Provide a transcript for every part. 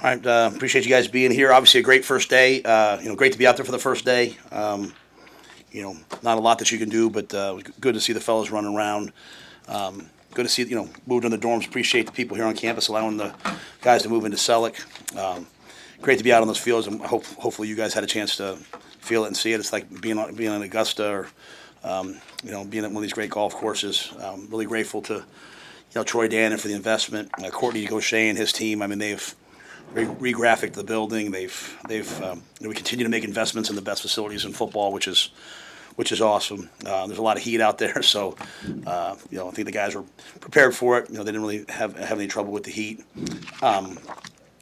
All right, appreciate you guys being here. Obviously, a great first day. Great to be out there for the first day. Not a lot that you can do, but it was good to see the fellas running around. Good to see, moved in the dorms. Appreciate the people here on campus allowing the guys to move into Selleck. Great to be out on those fields, and hopefully you guys had a chance to feel it and see it. It's like being in Augusta or being at one of these great golf courses. Really grateful to Troy Dannon for the investment. Courtney Gaucher and his team. I mean, they've re-graphicked the building. We continue to make investments in the best facilities in football, which is awesome. There's a lot of heat out there, so I think the guys were prepared for it. They didn't really have any trouble with the heat.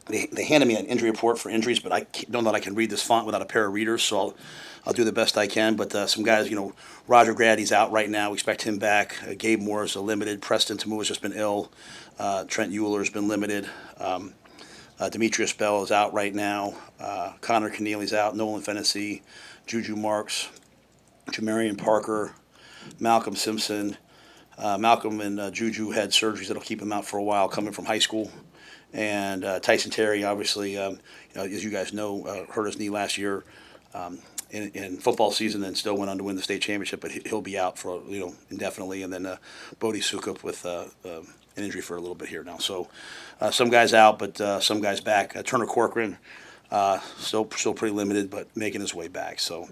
They handed me an injury report for injuries, but I don't know that I can read this font without a pair of readers, so I'll do the best I can. But some guys, Roger Grady's out right now. We expect him back. Gabe Moore is limited. Preston Tamu has just been ill. Trent Euler's been limited. Demetrius Bell is out right now. Connor Keneally's out. Nolan Fennessy, Juju Marks, Jamarian Parker, Malcolm Simpson. Malcolm and Juju had surgeries that'll keep him out for a while coming from high school. And Tyson Terry, obviously, as you guys know, hurt his knee last year in football season and still went on to win the state championship, but he'll be out for indefinitely. And then Bodie Sukup with an injury for a little bit here now. So some guys out, but some guys back. Turner Corcoran still pretty limited, but making his way back. So,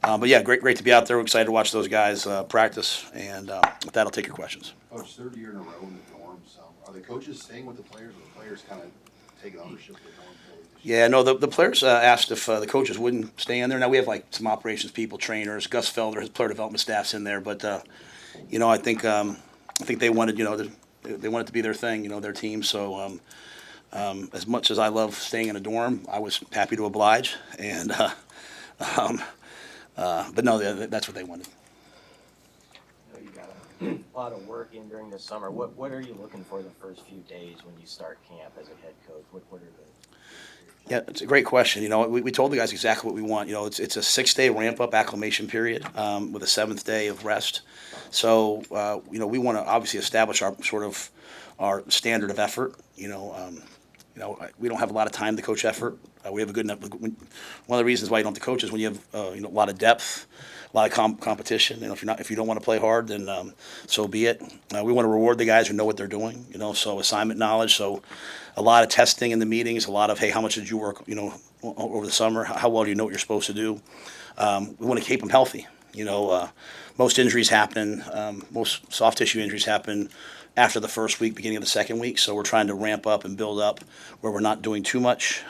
but yeah, great to be out there. We're excited to watch those guys practice, and with that, I'll take your questions. Coach, third year in a row in the dorms. Are the coaches staying with the players, or the players kind of taking ownership of the dorm? Yeah, no, the players asked if the coaches wouldn't stay in there. Now we have like some operations people, trainers. Gus Felder, his player development staff's in there, but I think they wanted they wanted to be their thing, their team. So as much as I love staying in a dorm, I was happy to oblige, and but no, that's what they wanted. You got a lot of work in during the summer. What are you looking for the first few days when you start camp as a head coach? What are the Yeah, it's a great question. We told the guys exactly what we want. It's a 6-day ramp-up acclimation period with a 7th day of rest. So, we want to obviously establish our standard of effort. We don't have a lot of time to coach effort. We have a good enough. One of the reasons why you don't have to coach is when you have a lot of depth, a lot of competition. If you don't want to play hard, then so be it. We want to reward the guys who know what they're doing. So assignment knowledge. So a lot of testing in the meetings. A lot of how much did you work? Over the summer. How well do you know what you're supposed to do? We want to keep them healthy. Most injuries happen. Most soft tissue injuries happen after the first week, beginning of the second week. So we're trying to ramp up and build up where we're not doing too much.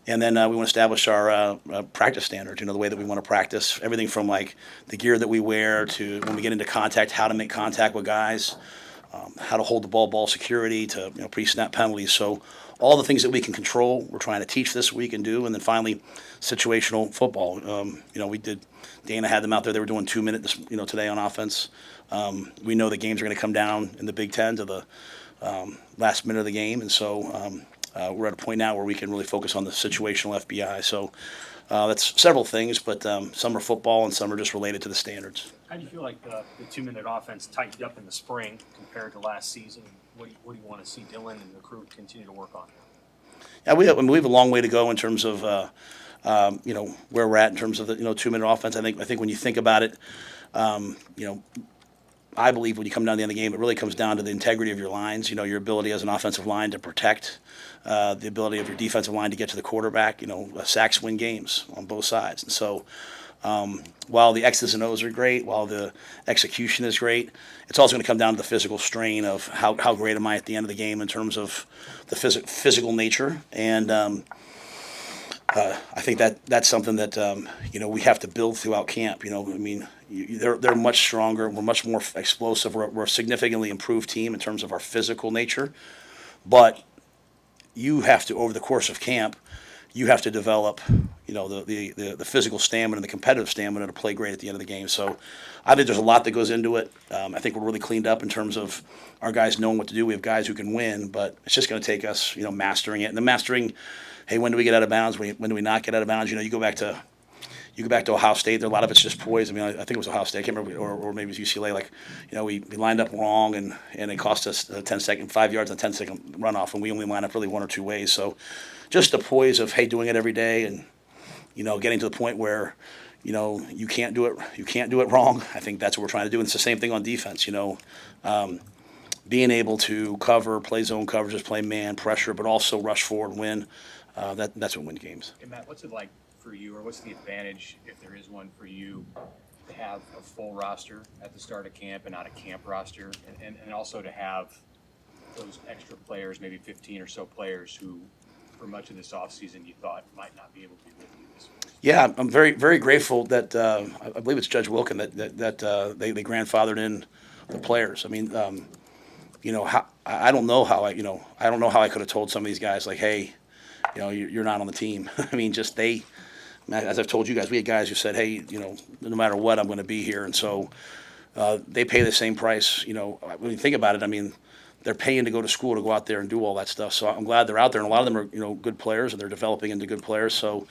And then we want to establish our practice standards, the way that we want to practice. Everything from like the gear that we wear to when we get into contact, how to make contact with guys, how to hold the ball security to pre-snap penalties. So all the things that we can control, we're trying to teach this week and do. And then finally, situational football. Dana had them out there. They were doing 2-minute today on offense. We know the games are going to come down in the Big Ten to the last minute of the game. And so we're at a point now where we can really focus on the situational FBI. So that's several things, but some are football and some are just related to the standards. How do you feel like the 2-minute offense tightened up in the spring compared to last season? What do you want to see Dylan and the crew continue to work on? Yeah, we have a long way to go in terms of where we're at in terms of the 2-minute offense. I think when you think about it, I believe when you come down to the end of the game, it really comes down to the integrity of your lines. Your ability as an offensive line to protect, the ability of your defensive line to get to the quarterback. Sacks win games on both sides, and so. While the X's and O's are great, while the execution is great, it's also going to come down to the physical strain of how great am I at the end of the game in terms of the physical nature. And I think that's something that we have to build throughout camp. They're much stronger. We're much more explosive. We're a significantly improved team in terms of our physical nature. But you have to, over the course of camp, you have to develop, the physical stamina and the competitive stamina to play great at the end of the game. So I think there's a lot that goes into it. I think we're really cleaned up in terms of our guys knowing what to do. We have guys who can win, but it's just going to take us, mastering it. And the mastering, hey, when do we get out of bounds? When do we not get out of bounds? You go back to, You go back to Ohio State, a lot of it's just poise. I mean, I think it was Ohio State, I can't remember, or maybe it was UCLA. Like, we lined up wrong, and it cost us 5 yards on a 10-second runoff, and we only line up really one or two ways. So just the poise of, hey, doing it every day, and, getting to the point where, you can't do it wrong. I think that's what we're trying to do. And it's the same thing on defense, being able to cover, play zone coverages, play man pressure, but also rush forward and win. That's what wins games. Hey, Matt, what's it like for you, or what's the advantage, if there is one for you, to have a full roster at the start of camp and not a camp roster, and also to have those extra players, maybe 15 or so players who, for much of this offseason, you thought might not be able to be with you this week? Yeah, I'm very, very grateful that I believe it's Judge Wilkin that they grandfathered in the players. I mean, I don't know how I don't know how I could have told some of these guys, like, hey, you're not on the team. I mean, as I've told you guys, we had guys who said, hey, no matter what, I'm going to be here. And so they pay the same price. When you think about it, I mean, they're paying to go to school, to go out there and do all that stuff. So I'm glad they're out there. And a lot of them are, good players, and they're developing into good players. So,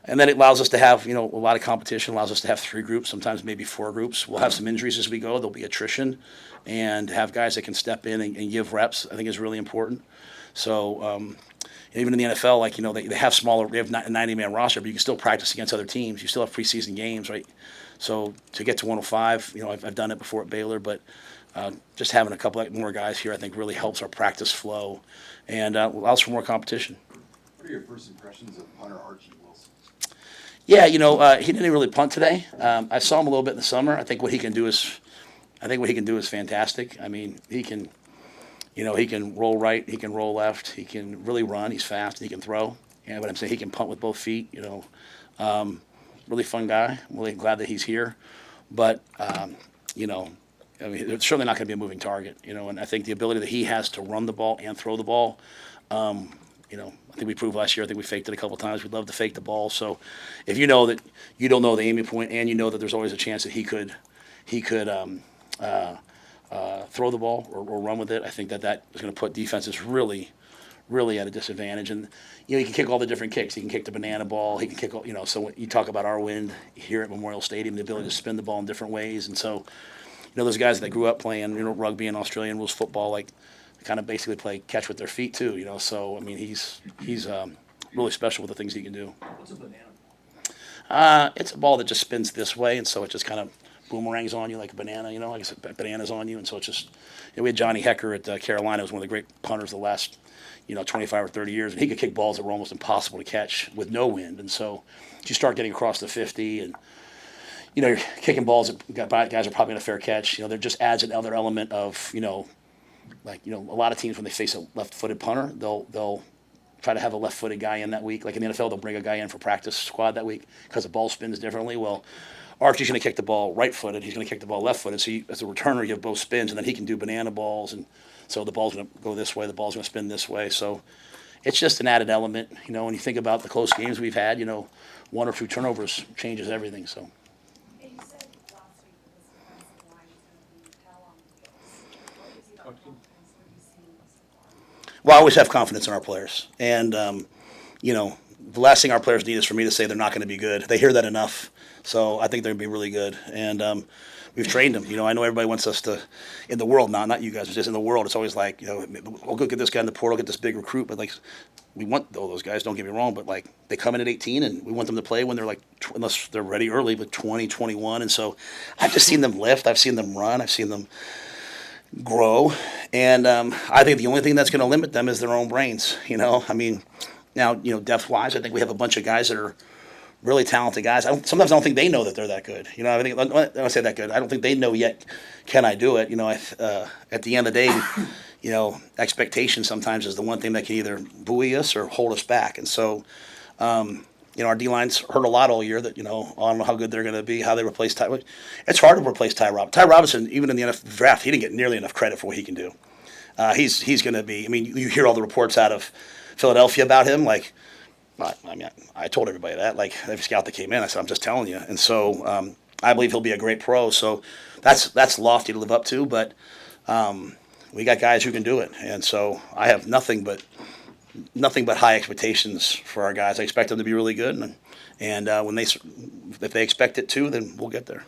and then it allows us to have, a lot of competition, allows us to have 3 groups, sometimes maybe 4 groups. We'll have some injuries as we go. There'll be attrition, and have guys that can step in and give reps, I think, is really important. So, even in the NFL, like, they have they have a 90-man roster, but you can still practice against other teams. You still have preseason games, right? So to get to 105, I've done it before at Baylor, but just having a couple more guys here, I think, really helps our practice flow and allows for more competition. What are your first impressions of punter Archie Wilson? Yeah, he didn't really punt today. I saw him a little bit in the summer. I think what he can do is fantastic. I mean, he can roll right, he can roll left, he can really run. He's fast, he can throw. Yeah, but I'm saying he can punt with both feet. Really fun guy. I'm really glad that he's here. But I mean, it's certainly not going to be a moving target. And I think the ability that he has to run the ball and throw the ball. I think we proved last year. I think we faked it a couple of times. We'd love to fake the ball. So, if you know that you don't know the aiming point, and you know that there's always a chance that he could throw the ball or run with it, I think that is going to put defenses really, really at a disadvantage. And he can kick all the different kicks. He can kick the banana ball. He can kick all. So when you talk about our wind here at Memorial Stadium, the ability to spin the ball in different ways, and so those guys that grew up playing rugby and Australian rules football, like, kind of basically play catch with their feet too. So I mean, he's really special with the things he can do. What's a banana? It's a ball that just spins this way, and so it just kind of boomerangs on you like a banana. Like I said, bananas on you, and so it's just. We had Johnny Hecker at Carolina, who was one of the great punters the last 25 or 30 years, and he could kick balls that were almost impossible to catch with no wind. And so you start getting across the 50, and you're kicking balls that guys are probably in a fair catch. There just adds another element of a lot of teams, when they face a left-footed punter, they'll try to have a left-footed guy in that week. Like in the NFL, they'll bring a guy in for practice squad that week because the ball spins differently. Well, Archie's going to kick the ball right-footed. He's going to kick the ball left-footed. So as a returner, you have both spins, and then he can do banana balls, and so the ball's going to go this way, the ball's going to spin this way. So it's just an added element. When you think about the close games we've had, 1 or 2 turnovers changes everything. So. And you said last week that this defensive line is going to be hell on wheels. What gives you that confidence? What have you seen so far? Well, I always have confidence in our players, and the last thing our players need is for me to say they're not going to be good. They hear that enough, so I think they're going to be really good. And we've trained them. I know everybody wants us to, in the world, not you guys, but just in the world, it's always like, we'll go get this guy in the portal, get this big recruit, but like, we want all those guys, don't get me wrong, but like, they come in at 18, and we want them to play when they're like, unless they're ready early, but 20, 21. And so I've just seen them lift, I've seen them run, I've seen them grow, and I think the only thing that's going to limit them is their own brains. I mean, now depth-wise, I think we have a bunch of guys that are really talented guys. Sometimes I don't think they know that they're that good. I don't say that good. I don't think they know yet. Can I do it? At the end of the day, expectation sometimes is the one thing that can either buoy us or hold us back. And so, our D-line's heard a lot all year that, on how good they're going to be, how they replace Ty. It's hard to replace Ty Robinson. Ty Robinson, even in the NFL draft, he didn't get nearly enough credit for what he can do. He's going to be, you hear all the reports out of Philadelphia about him, like, I told everybody that, like, every scout that came in, I said, I'm just telling you. And so I believe he'll be a great pro. So that's lofty to live up to, but we got guys who can do it. And so I have nothing but nothing but high expectations for our guys. I expect them to be really good, and if they expect it too, then we'll get there.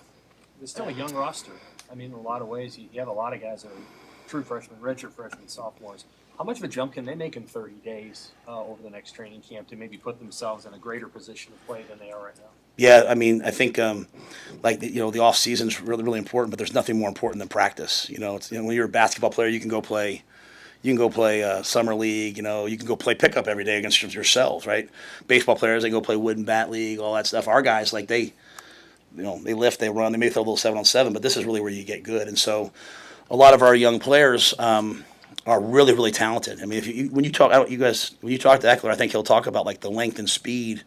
It's still a young roster. I mean, in a lot of ways, you have a lot of guys that are true freshmen, redshirt freshmen, sophomores. How much of a jump can they make in 30 days over the next training camp to maybe put themselves in a greater position to play than they are right now? Yeah, I mean, I think the off season is really, really important, but there's nothing more important than practice. When you're a basketball player, you can go play. You can go play summer league. You can go play pickup every day against yourselves, right? Baseball players, they go play wood and bat league, all that stuff. Our guys, they lift, they run, they may throw a little 7-on-7, but this is really where you get good. And so, a lot of our young players are really, really talented. I mean, when you talk to Eckler, I think he'll talk about the length and speed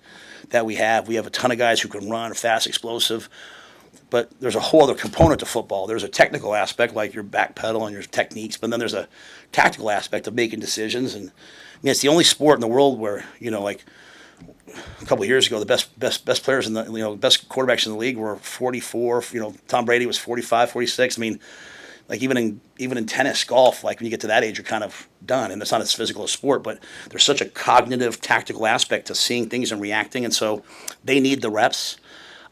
that we have. We have a ton of guys who can run, fast, explosive. But there's a whole other component to football. There's a technical aspect, like your back pedal and your techniques, but then there's a tactical aspect of making decisions. And it's the only sport in the world where, like a couple of years ago, the best players in the, best quarterbacks in the league were 44. Tom Brady was 45, 46. I mean, even in tennis, golf, when you get to that age, you're kind of done. And it's not as physical a sport, but there's such a cognitive, tactical aspect to seeing things and reacting. And so they need the reps.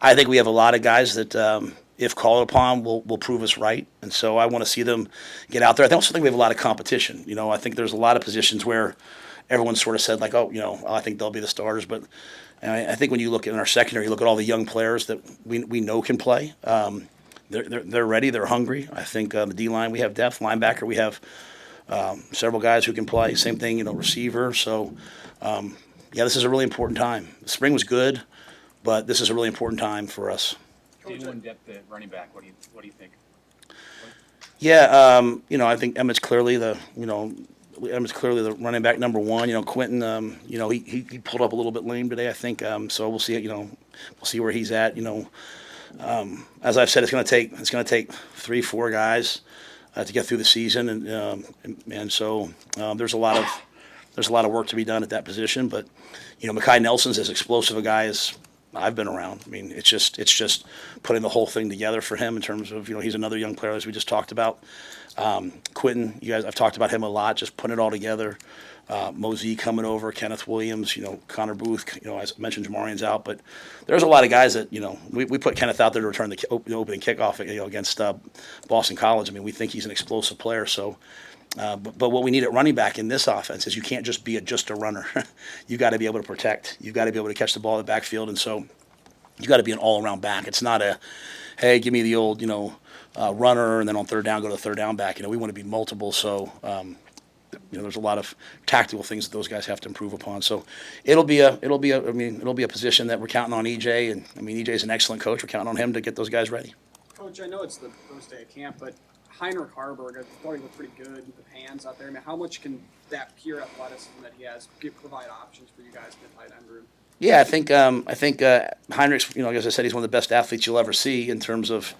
I think we have a lot of guys that, if called upon, will prove us right. And so I want to see them get out there. I also think we have a lot of competition. I think there's a lot of positions where everyone sort of said, I think they'll be the starters. But I think when you look at our secondary, you look at all the young players that we know can play. They're ready. They're hungry. I think the D-line, we have depth. Linebacker, we have several guys who can play. Same thing, receiver. So, this is a really important time. The spring was good. But this is a really important time for us. Day one depth at running back. What do you think? Yeah, I think Emmett's clearly the running back number one. Quentin, he pulled up a little bit lame today, I think. So we'll see. We'll see where he's at. As I've said, it's going to take 3-4 guys to get through the season, and so there's a lot of work to be done at that position. But Mekhi Nelson's as explosive a guy as I've been around. I mean, it's just putting the whole thing together for him in terms of, he's another young player, as we just talked about. Quentin, I've talked about him a lot, just putting it all together. Mosey coming over, Kenneth Williams, Connor Booth, as I mentioned, Jamarian's out. But there's a lot of guys that, we put Kenneth out there to return the opening kickoff, against Boston College. I mean, we think he's an explosive player. So, but what we need at running back in this offense is you can't just be just a runner. You got to be able to protect. You got to be able to catch the ball in the backfield, and so you got to be an all-around back. It's not hey, give me the old runner, and then on third down go to the third down back. We want to be multiple. So there's a lot of tactical things that those guys have to improve upon. So it'll be a position that we're counting on EJ, and EJ's an excellent coach. We're counting on him to get those guys ready. Coach, I know it's the first day of camp, but Heinrich Harburg, I thought he looked pretty good with the hands out there. How much can that pure athleticism that he has provide options for you guys in the tight end room? Yeah, I think Heinrich's, as I said, he's one of the best athletes you'll ever see in terms of,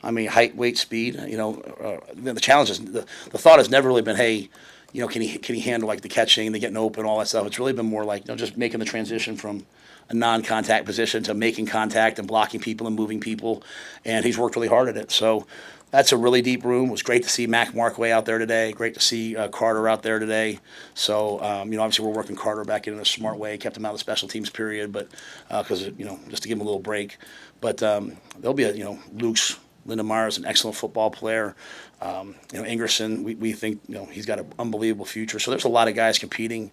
height, weight, speed. The challenge is the thought has never really been, hey, can he handle the catching, the getting open, all that stuff. It's really been more just making the transition from a non-contact position to making contact and blocking people and moving people, and he's worked really hard at it. So that's a really deep room. It was great to see Mac Markway out there today. Great to see Carter out there today. So, obviously we're working Carter back in a smart way. Kept him out of the special teams period, but because just to give him a little break. But there'll be Luke's. Linda Meyer's an excellent football player. Ingerson, we think he's got an unbelievable future. So there's a lot of guys competing.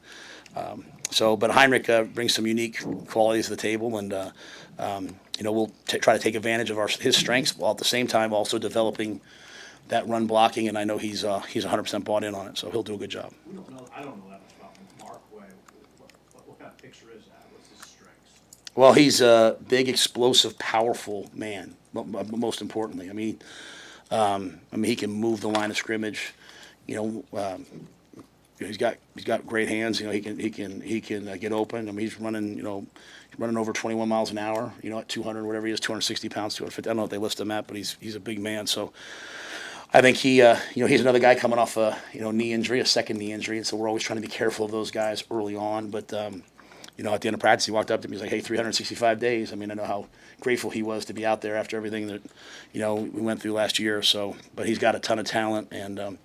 But Heinrich brings some unique qualities to the table, and we'll try to take advantage of his strengths while at the same time also developing that run blocking. And I know he's 100% bought in on it, so he'll do a good job. I don't know that much about Mark Way. What kind of picture is that? What's his strengths? Well, he's a big, explosive, powerful man. Most importantly, he can move the line of scrimmage. He's got great hands. He can get open. He's running over 21 miles an hour. At 200, whatever he is, 260 pounds, 250. I don't know what they list him at, but he's a big man. So I think he's another guy coming off a knee injury, a second knee injury, and so we're always trying to be careful of those guys early on. But at the end of practice, he walked up to me. He's like, "Hey, 365 days." I know how grateful he was to be out there after everything that we went through last year. So, but he's got a ton of talent and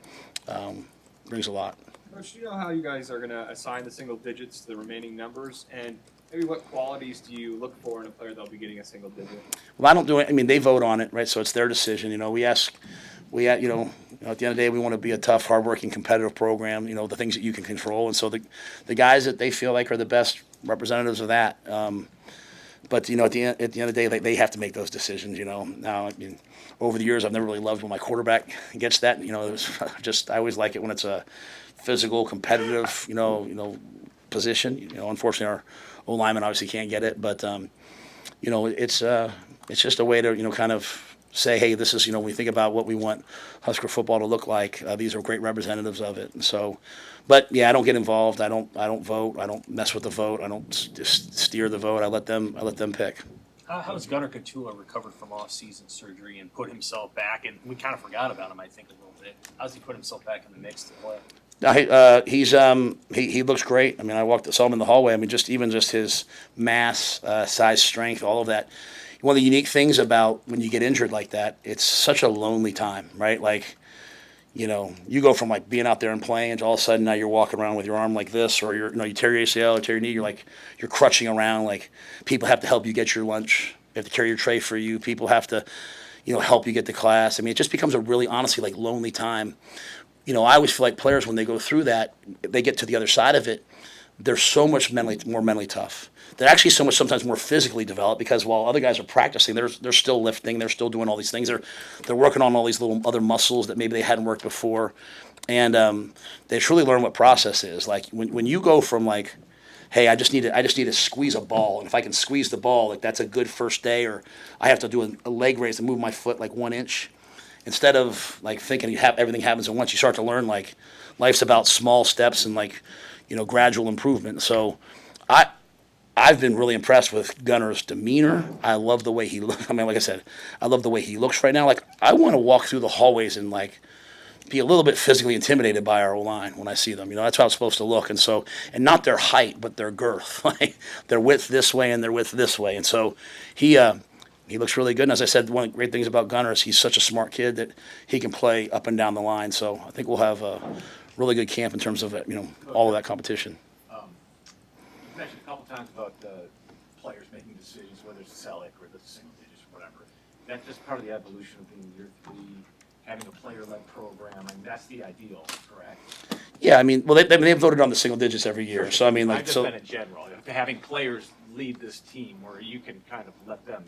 brings a lot. Coach, do you know how you guys are going to assign the single digits to the remaining numbers? And maybe what qualities do you look for in a player that'll be getting a single digit? Well, I don't do it. I mean, they vote on it, right? So it's their decision. At the end of the day, we want to be a tough, hardworking, competitive program. The things that you can control, and so the guys that they feel like are the best representatives of that. But at the end of the day, they have to make those decisions. Now, I mean, over the years, I've never really loved when my quarterback gets that. It was I always like it when it's a physical, competitive, position. Unfortunately, our O lineman obviously can't get it, but it's just a way to kind of say, hey, this is when we think about what we want Husker football to look like. These are great representatives of it, and so. But yeah, I don't get involved. I don't vote. I don't mess with the vote. I don't just steer the vote. I let them pick. How has Gunnar Cula recovered from off-season surgery and put himself back? And we kind of forgot about him, I think, a little bit. How's he put himself back in the mix to play? He looks great. I mean, saw him in the hallway. I mean, just his mass, size, strength, all of that. One of the unique things about when you get injured like that, it's such a lonely time, right? Like, you go from like being out there and playing to all of a sudden now you're walking around with your arm like this, or you tear your ACL or tear your knee. You're crutching around. Like, people have to help you get your lunch. They have to carry your tray for you. People have to, help you get to class. I mean, it just becomes a really, honestly, like lonely time. I always feel like players, when they go through that, they get to the other side of it, they're so much more mentally tough. They're actually sometimes more physically developed, because while other guys are practicing, they're still lifting, they're still doing all these things. They're working on all these little other muscles that maybe they hadn't worked before, and they truly learn what process is. Like when you go from like, hey, I just need to squeeze a ball, and if I can squeeze the ball, like that's a good first day, or I have to do a leg raise and move my foot like 1 inch. Instead of like thinking everything happens at once, you start to learn like life's about small steps and like gradual improvement. So I've been really impressed with Gunnar's demeanor. I love the way he looks. I mean, like I said, I love the way he looks right now. Like, I want to walk through the hallways and like be a little bit physically intimidated by our O-line when I see them. That's how it's supposed to look. And not their height, but their girth. Like, their width this way and their width this way. And so he looks really good. And as I said, one of the great things about Gunnar is he's such a smart kid that he can play up and down the line. So I think we'll have a really good camp in terms of all of that competition. You mentioned a couple times about players making decisions, whether it's Selleck or the single digits or whatever. That's just part of the evolution of being year 3, having a player-led program, and that's the ideal, correct? Yeah, I mean, well, they've voted on the single digits every year. So I mean, like, I've just been in general, having players lead this team where you can kind of let them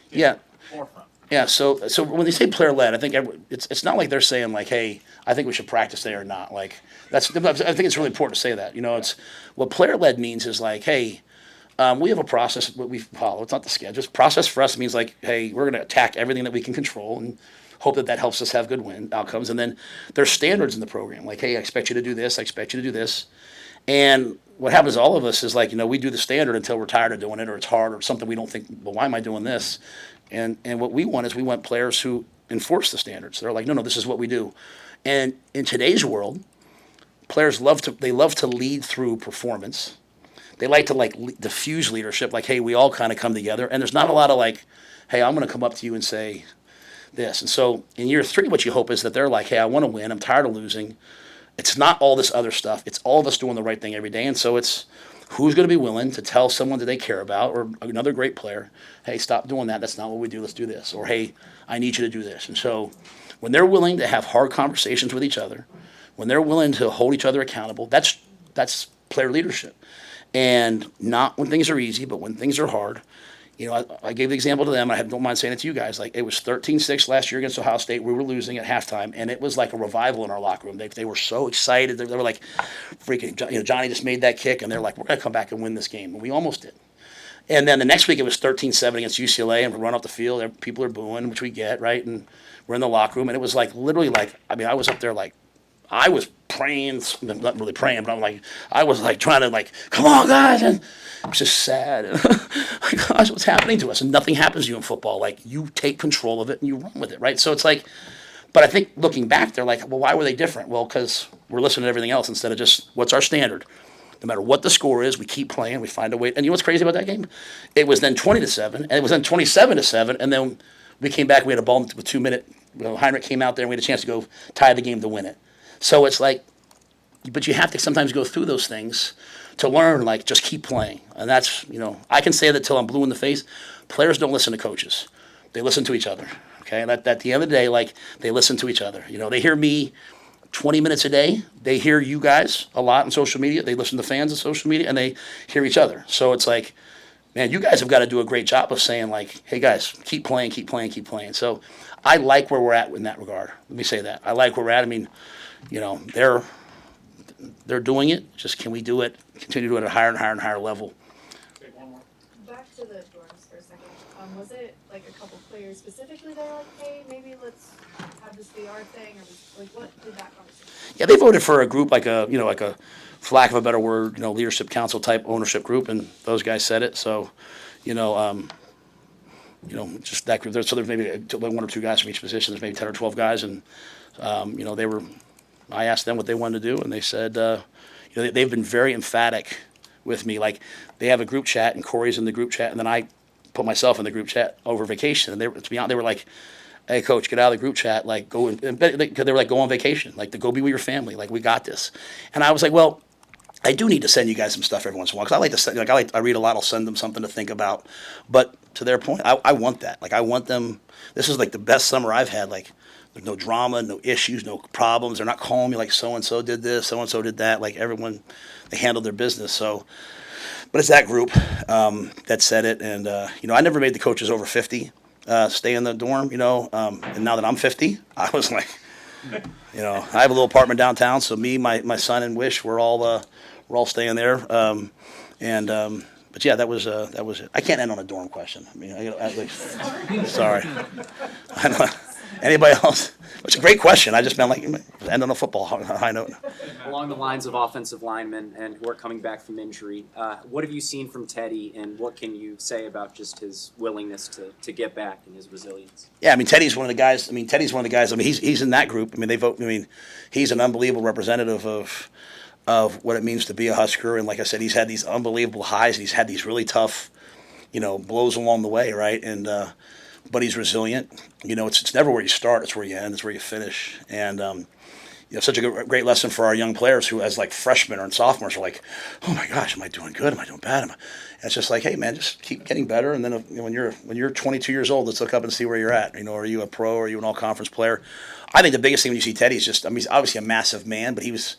yeah. forefront. Yeah, so when they say player-led, I think it's not like they're saying like, hey, I think we should practice there or not. Like, I think it's really important to say that. It's what player-led means is like, hey, we have a process that we follow. It's not the schedule. Process for us means like, hey, we're going to attack everything that we can control and hope that helps us have good outcomes. And then there's standards in the program. Like, hey, I expect you to do this. I expect you to do this. And what happens to all of us is like, we do the standard until we're tired of doing it, or it's hard, or something we don't think, well, why am I doing this? And what we want is we want players who enforce the standards. They're like, no, this is what we do. And in today's world, players love to lead through performance. They like to diffuse leadership, like, hey, we all kind of come together. And there's not a lot of like, hey, I'm going to come up to you and say this. And so in year 3, what you hope is that they're like, hey, I want to win. I'm tired of losing. It's not all this other stuff. It's all of us doing the right thing every day. And so it's who's going to be willing to tell someone that they care about, or another great player, hey, stop doing that. That's not what we do. Let's do this. Or, hey, I need you to do this. And so when they're willing to have hard conversations with each other, when they're willing to hold each other accountable, that's player leadership. And not when things are easy, but when things are hard. I gave the example to them. I don't mind saying it to you guys. Like, it was 13-6 last year against Ohio State. We were losing at halftime, and it was like a revival in our locker room. They were so excited. They were like, freaking, Johnny just made that kick, and they're like, we're going to come back and win this game. And we almost did. And then the next week it was 13-7 against UCLA, and we run off the field. People are booing, which we get, right? And we're in the locker room, and it was like literally like, I mean, I was up there like, I was praying, not really praying, but I was like trying to like, come on, guys. And it was just sad. Like, gosh, what's happening to us? And nothing happens to you in football. Like, you take control of it and you run with it, right? So it's like, but I think looking back, they're like, well, why were they different? Well, because we're listening to everything else instead of just what's our standard. No matter what the score is, we keep playing, we find a way. And you know what's crazy about that game? It was then 20-7, and it was then 27-7, and then we came back, we had a ball with 2 minutes. Heinrich came out there, and we had a chance to go tie the game to win it. So it's like, but you have to sometimes go through those things to learn, like, just keep playing. And that's, I can say that till I'm blue in the face. Players don't listen to coaches. They listen to each other. Okay, and at the end of the day, like, they listen to each other. They hear me 20 minutes a day. They hear you guys a lot on social media. They listen to fans on social media, and they hear each other. So it's like, man, you guys have got to do a great job of saying, like, hey, guys, keep playing, keep playing, keep playing. So I like where we're at in that regard. Let me say that. I like where we're at. I mean, they're doing it. Just can we do it, continue to do it at a higher and higher and higher level? Back to the dorms for a second. Was it like a couple players specifically that were like, hey, maybe let's have this be our thing, or what did that conversation? Yeah, they voted for a group like a for lack of a better word, leadership council type ownership group, and those guys said it. So, just that group. So there's maybe one or two guys from each position. There's maybe 10 or 12 guys, and they were. I asked them what they wanted to do, and they said, they've been very emphatic with me. Like, they have a group chat, and Corey's in the group chat, and then I put myself in the group chat over vacation. And to be honest, they were like, hey, coach, get out of the group chat. Like, go and they were like, go on vacation. Like, to go be with your family. Like, we got this. And I was like, well, I do need to send you guys some stuff every once in a while, because I like to send, I read a lot. I'll send them something to think about. But to their point, I want that. Like, I want them. This is like the best summer I've had. Like, there's no drama, no issues, no problems. They're not calling me like so-and-so did this, so-and-so did that. Like, everyone, they handled their business. So, but it's that group that said it. And, I never made the coaches over 50 stay in the dorm, and now that I'm 50, I was like, I have a little apartment downtown. So me, my son, and Wish, we're all staying there. But yeah, that was it. I can't end on a dorm question. I mean, sorry. I don't know. Anybody else? It's a great question. I just meant like end on a football high note. Along the lines of offensive linemen and who are coming back from injury, what have you seen from Teddy, and what can you say about just his willingness to get back and his resilience? Yeah, I mean, Teddy's one of the guys. I mean, he's in that group. I mean, they vote. I mean, he's an unbelievable representative of what it means to be a Husker. And like I said, he's had these unbelievable highs. He's had these really tough, blows along the way, right? And but he's resilient. It's never where you start; it's where you end. It's where you finish. And such a great lesson for our young players who, as like freshmen or sophomores, are like, "Oh my gosh, am I doing good? Am I doing bad?" And it's just like, "Hey, man, just keep getting better." And then when you're 22 years old, let's look up and see where you're at. Are you a pro? Or are you an all-conference player? I think the biggest thing when you see Teddy is just, I mean, he's obviously a massive man, but he was,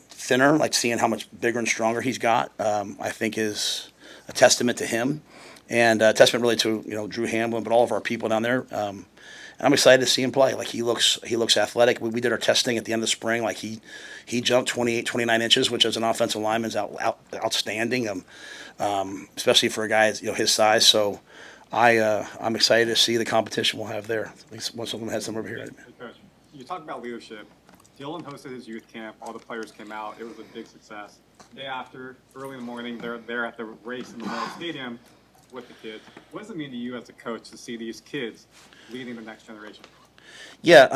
thinner. Like, seeing how much bigger and stronger he's got, I think is a testament to him, and a testament really to Drew Hamlin, but all of our people down there. And I'm excited to see him play. Like, he looks athletic. We did our testing at the end of the spring. Like, he jumped 28, 29 inches, which as an offensive lineman is outstanding. Especially for a guy his size. So I'm excited to see the competition we'll have there. At least once someone has them over here. Hey, Coach, you talk about leadership. Dylan hosted his youth camp. All the players came out. It was a big success. The day after, early in the morning, they're there at the race in the Memorial Stadium with the kids. What does it mean to you as a coach to see these kids leading the next generation? Yeah,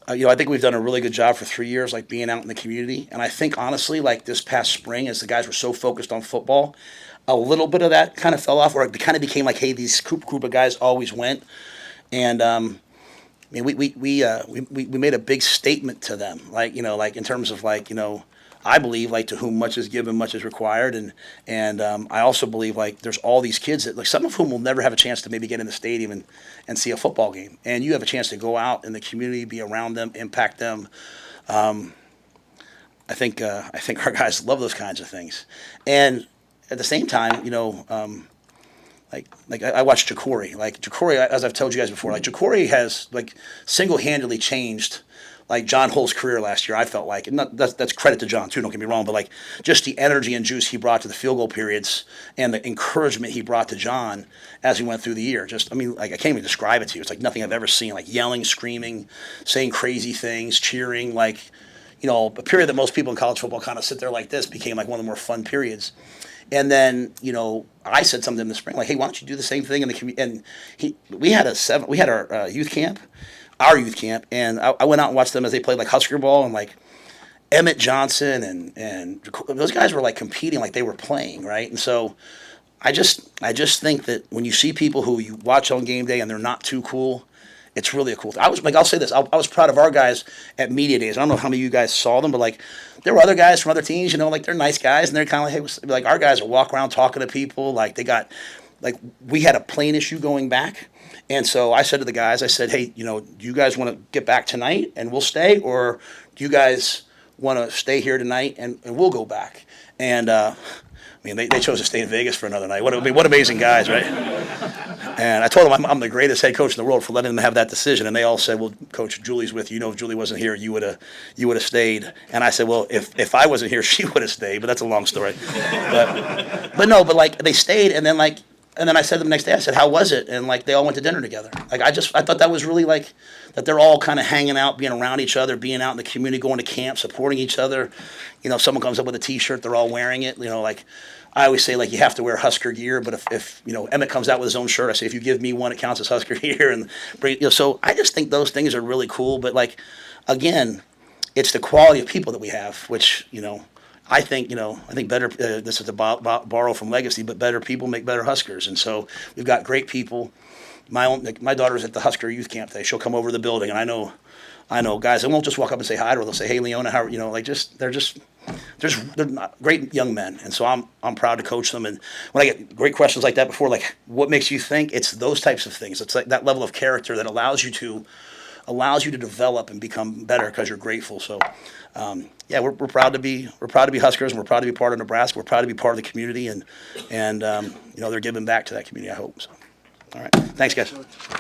I think we've done a really good job for 3 years, like, being out in the community. And I think, honestly, like, this past spring, as the guys were so focused on football, a little bit of that kind of fell off, or it kind of became like, hey, these group of guys always went. And I mean, we made a big statement to them, like, like in terms of like, I believe, like, to whom much is given, much is required, and I also believe, like, there's all these kids that, like, some of whom will never have a chance to maybe get in the stadium and see a football game, and you have a chance to go out in the community, be around them, impact them. I think our guys love those kinds of things, and at the same time, Like I watched Ja'Cory. Like, Ja'Cory, as I've told you guys before, like, Ja'Cory has, like, single-handedly changed, like, John Hull's career last year, I felt like. And that's credit to John, too, don't get me wrong. But, like, just the energy and juice he brought to the field goal periods and the encouragement he brought to John as we went through the year. Just, I mean, like, I can't even describe it to you. It's like nothing I've ever seen. Like, yelling, screaming, saying crazy things, cheering. Like, a period that most people in college football kind of sit there like this became, like, one of the more fun periods. And then, I said something in the spring, like, hey, why don't you do the same thing in the community? And we had our youth camp, and I went out and watched them as they played, like, Husker ball, and, like, Emmett Johnson and those guys were, like, competing like they were playing, right? And so I just think that when you see people who you watch on game day and they're not too cool, it's really a cool thing. I'll say this, I was proud of our guys at media days. I don't know how many of you guys saw them, but like there were other guys from other teams, you know, like they're nice guys and they're kind of like, hey, like our guys will walk around talking to people. Like we had a plane issue going back. And so I said to the guys, I said, hey, you know, do you guys want to get back tonight and we'll stay, or do you guys want to stay here tonight and we'll go back? And I mean, they chose to stay in Vegas for another night. What amazing guys, right? And I told them I'm the greatest head coach in the world for letting them have that decision. And they all said, well, Coach, Julie's with you. You know, if Julie wasn't here, you would have stayed. And I said, well, if I wasn't here, she would have stayed. But that's a long story. But like they stayed, and then I said to them the next day, I said, how was it? And like they all went to dinner together. Like I thought that was really like that they're all kind of hanging out, being around each other, being out in the community, going to camp, supporting each other. You know, if someone comes up with a T-shirt, they're all wearing it. You know, like I always say, like you have to wear Husker gear. But if you know Emmett comes out with his own shirt, I say if you give me one, it counts as Husker gear. And so I just think those things are really cool. But like again, it's the quality of people that we have, which I think better. This is to borrow from legacy, but better people make better Huskers, and so we've got great people. My daughter's at the Husker youth camp today. She'll come over to the building, and I know guys that won't just walk up and say hi to her. They'll say, "Hey, Leona, how?" They're not great young men, and so I'm proud to coach them. And when I get great questions like that before, like what makes you think, it's those types of things. It's like that level of character that allows you to develop and become better because you're grateful. So. Yeah, we're proud to be Huskers, and we're proud to be part of Nebraska. We're proud to be part of the community, and they're giving back to that community, I hope. So, all right, thanks, guys.